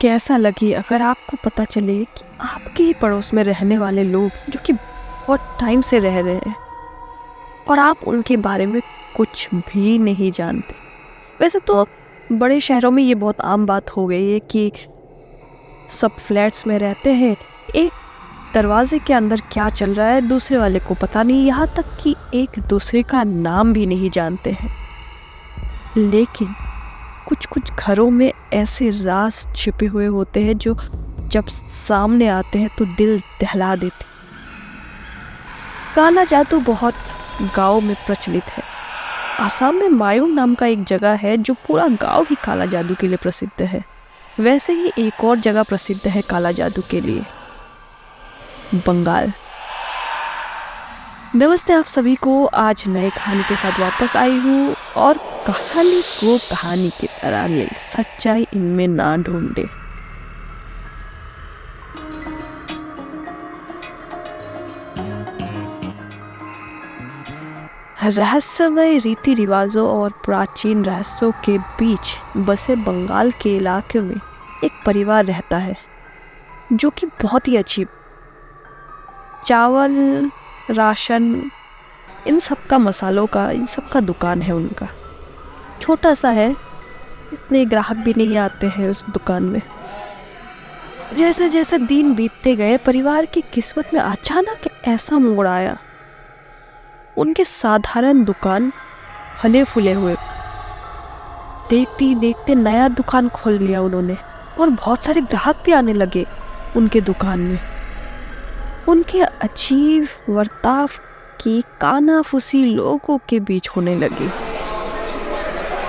कैसा लगे अगर आपको पता चले कि आपके ही पड़ोस में रहने वाले लोग जो कि बहुत टाइम से रह रहे हैं और आप उनके बारे में कुछ भी नहीं जानते। वैसे तो बड़े शहरों में ये बहुत आम बात हो गई है कि सब फ्लैट्स में रहते हैं, एक दरवाजे के अंदर क्या चल रहा है दूसरे वाले को पता नहीं, यहाँ तक कि एक दूसरे का नाम भी नहीं जानते हैं। लेकिन कुछ कुछ घरों में ऐसे राज छिपे हुए होते हैं जो जब सामने आते हैं तो दिल दहला देते। काला जादू बहुत गांव में प्रचलित है। आसाम में मायूंग नाम का एक जगह है जो पूरा गांव ही काला जादू के लिए प्रसिद्ध है। वैसे ही एक और जगह प्रसिद्ध है काला जादू के लिए, बंगाल। नमस्ते आप सभी को, आज नए कहानी के साथ वापस आई हूँ और कहानी को कहानी की तरह ले, सच्चाई इनमें ना ढूंढे। रहस्यमय रीति रिवाजों और प्राचीन रहस्यों के बीच बसे बंगाल के इलाके में एक परिवार रहता है जो कि बहुत ही अजीब। चावल, राशन, इन सब का, मसालों का, इन सब का दुकान है उनका। छोटा सा है, इतने ग्राहक भी नहीं आते हैं उस दुकान में। जैसे जैसे दिन बीतते गए परिवार की किस्मत में अचानक ऐसा मोड़ आया। उनके साधारण दुकान फले फूले हुए, देखते ही देखते नया दुकान खोल लिया उन्होंने और बहुत सारे ग्राहक भी आने लगे उनके दुकान में। उनके अजीब बर्ताव की कानाफूसी लोगों के बीच होने लगी।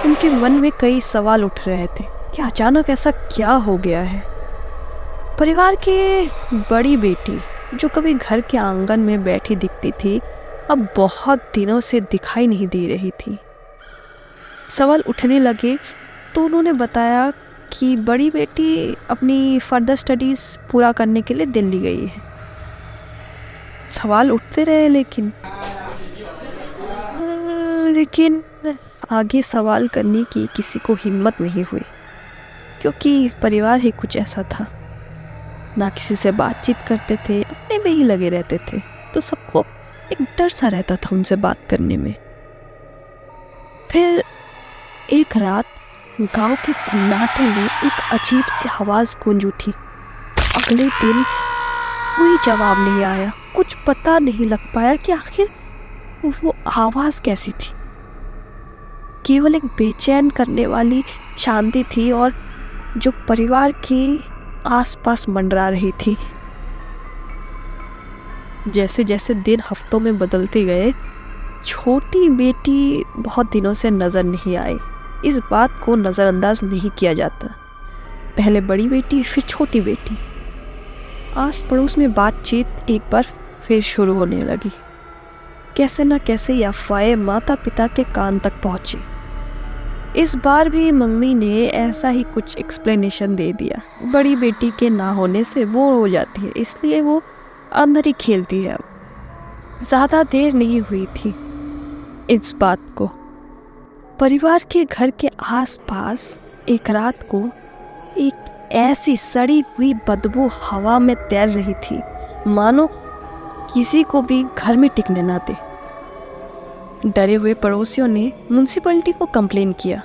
उनके मन में कई सवाल उठ रहे थे कि अचानक ऐसा क्या हो गया है। परिवार की बड़ी बेटी जो कभी घर के आंगन में बैठी दिखती थी, अब बहुत दिनों से दिखाई नहीं दे रही थी। सवाल उठने लगे तो उन्होंने बताया कि बड़ी बेटी अपनी फर्दर स्टडीज पूरा करने के लिए दिल्ली गई है। सवाल उठते रहे लेकिन आगे सवाल करने की किसी को हिम्मत नहीं हुई, क्योंकि परिवार ही कुछ ऐसा था, ना किसी से बातचीत करते थे, अपने में ही लगे रहते थे, तो सबको एक डर सा रहता था उनसे बात करने में। फिर एक रात गांव के सन्नाटे में एक अजीब सी आवाज गूंज उठी। अगले दिन कोई जवाब नहीं आया। कुछ पता नहीं लग पाया कि आखिर वो आवाज कैसी थी। केवल एक बेचैन करने वाली शांति थी और जो परिवार के आसपास मंडरा रही थी। जैसे जैसे दिन हफ्तों में बदलते गए, छोटी बेटी बहुत दिनों से नजर नहीं आई। इस बात को नज़रअंदाज नहीं किया जाता। पहले बड़ी बेटी, फिर छोटी बेटी। आस पड़ोस में बातचीत एक बार फिर शुरू होने लगी। कैसे न कैसे ये अफवाहें माता पिता के कान तक पहुंची। इस बार भी मम्मी ने ऐसा ही कुछ एक्सप्लेनेशन दे दिया। बड़ी बेटी के ना होने से बोर हो जाती है, इसलिए वो अंदर ही खेलती है। ज़्यादा देर नहीं हुई थी इस बात को। परिवार के घर के आसपास एक रात को एक ऐसी सड़ी हुई बदबू हवा में तैर रही थी, मानो किसी को भी घर में टिकने ना दे। डरे हुए पड़ोसियों ने म्युनिसिपैलिटी को कंप्लेन किया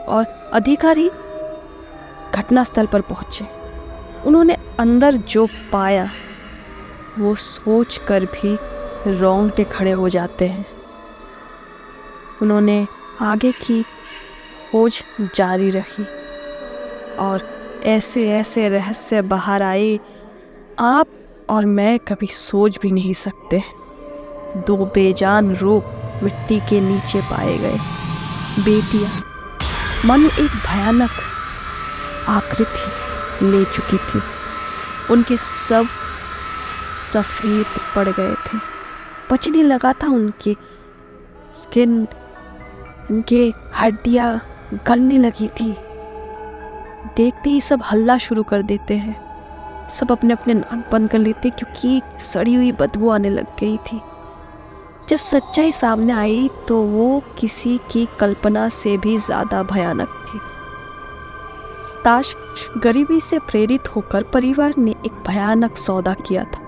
और अधिकारी घटनास्थल पर पहुंचे। उन्होंने अंदर जो पाया वो सोच कर भी रोंगटे खड़े हो जाते हैं। उन्होंने आगे की खोज जारी रखी और ऐसे ऐसे रहस्य बाहर आए, आप और मैं कभी सोच भी नहीं सकते। 2 बेजान रूप मिट्टी के नीचे पाए गए। बेटियां मानो एक भयानक आकृति ले चुकी थी। उनके सब सफ़ेद पड़ गए थे, बचने लगा था उनकी स्किन, उनके हड्डियां गलने लगी थी। देखते ही सब हल्ला शुरू कर देते हैं। सब अपने अपने नाक बंद कर लेते क्योंकि सड़ी हुई बदबू आने लग गई थी। जब सच्चाई सामने आई तो वो किसी की कल्पना से भी ज़्यादा भयानक थी। ताश गरीबी से प्रेरित होकर परिवार ने एक भयानक सौदा किया था।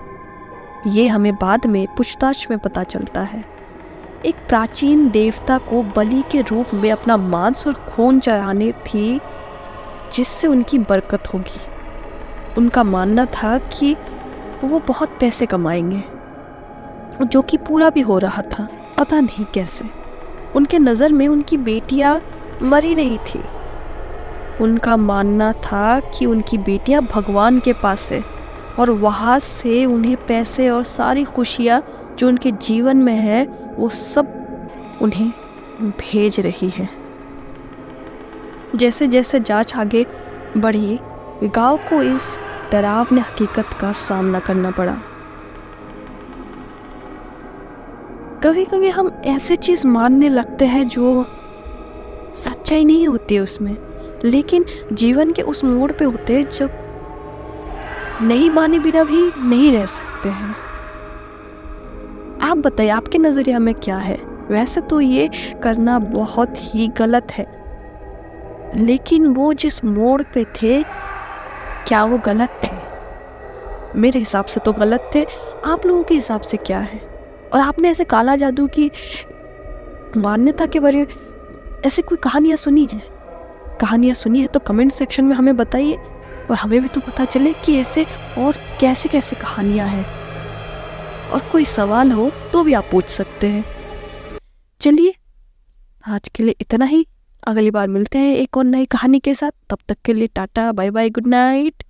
ये हमें बाद में पूछताछ में पता चलता है। एक प्राचीन देवता को बलि के रूप में अपना मांस और खून चढ़ाने थी, जिससे उनकी बरकत होगी। उनका मानना था कि वो बहुत पैसे कमाएंगे, जो कि पूरा भी हो रहा था, पता नहीं कैसे। उनके नज़र में उनकी बेटियां मरी नहीं थी। उनका मानना था कि उनकी बेटियां भगवान के पास है और वहाँ से उन्हें पैसे और सारी खुशियाँ जो उनके जीवन में है वो सब उन्हें भेज रही है। जैसे जैसे जांच आगे बढ़ी, गांव को इस डरावनी हकीकत का सामना करना पड़ा। कभी कभी हम ऐसे चीज़ मानने लगते हैं जो सच्चाई नहीं होती है उसमें, लेकिन जीवन के उस मोड़ पे होते हैं जब नहीं माने बिना भी नहीं रह सकते हैं। आप बताइए, आपके नज़रिया में क्या है? वैसे तो ये करना बहुत ही गलत है, लेकिन वो जिस मोड़ पे थे, क्या वो गलत थे? मेरे हिसाब से तो गलत थे। आप लोगों के हिसाब से क्या है? और आपने ऐसे काला जादू की मान्यता के बारे में ऐसे कोई कहानियाँ सुनी है तो कमेंट सेक्शन में हमें बताइए, और हमें भी तो पता चले कि ऐसे और कैसे कैसे कहानियाँ हैं। और कोई सवाल हो तो भी आप पूछ सकते हैं। चलिए, आज के लिए इतना ही। अगली बार मिलते हैं एक और नई कहानी के साथ। तब तक के लिए tata, bye bye, good night.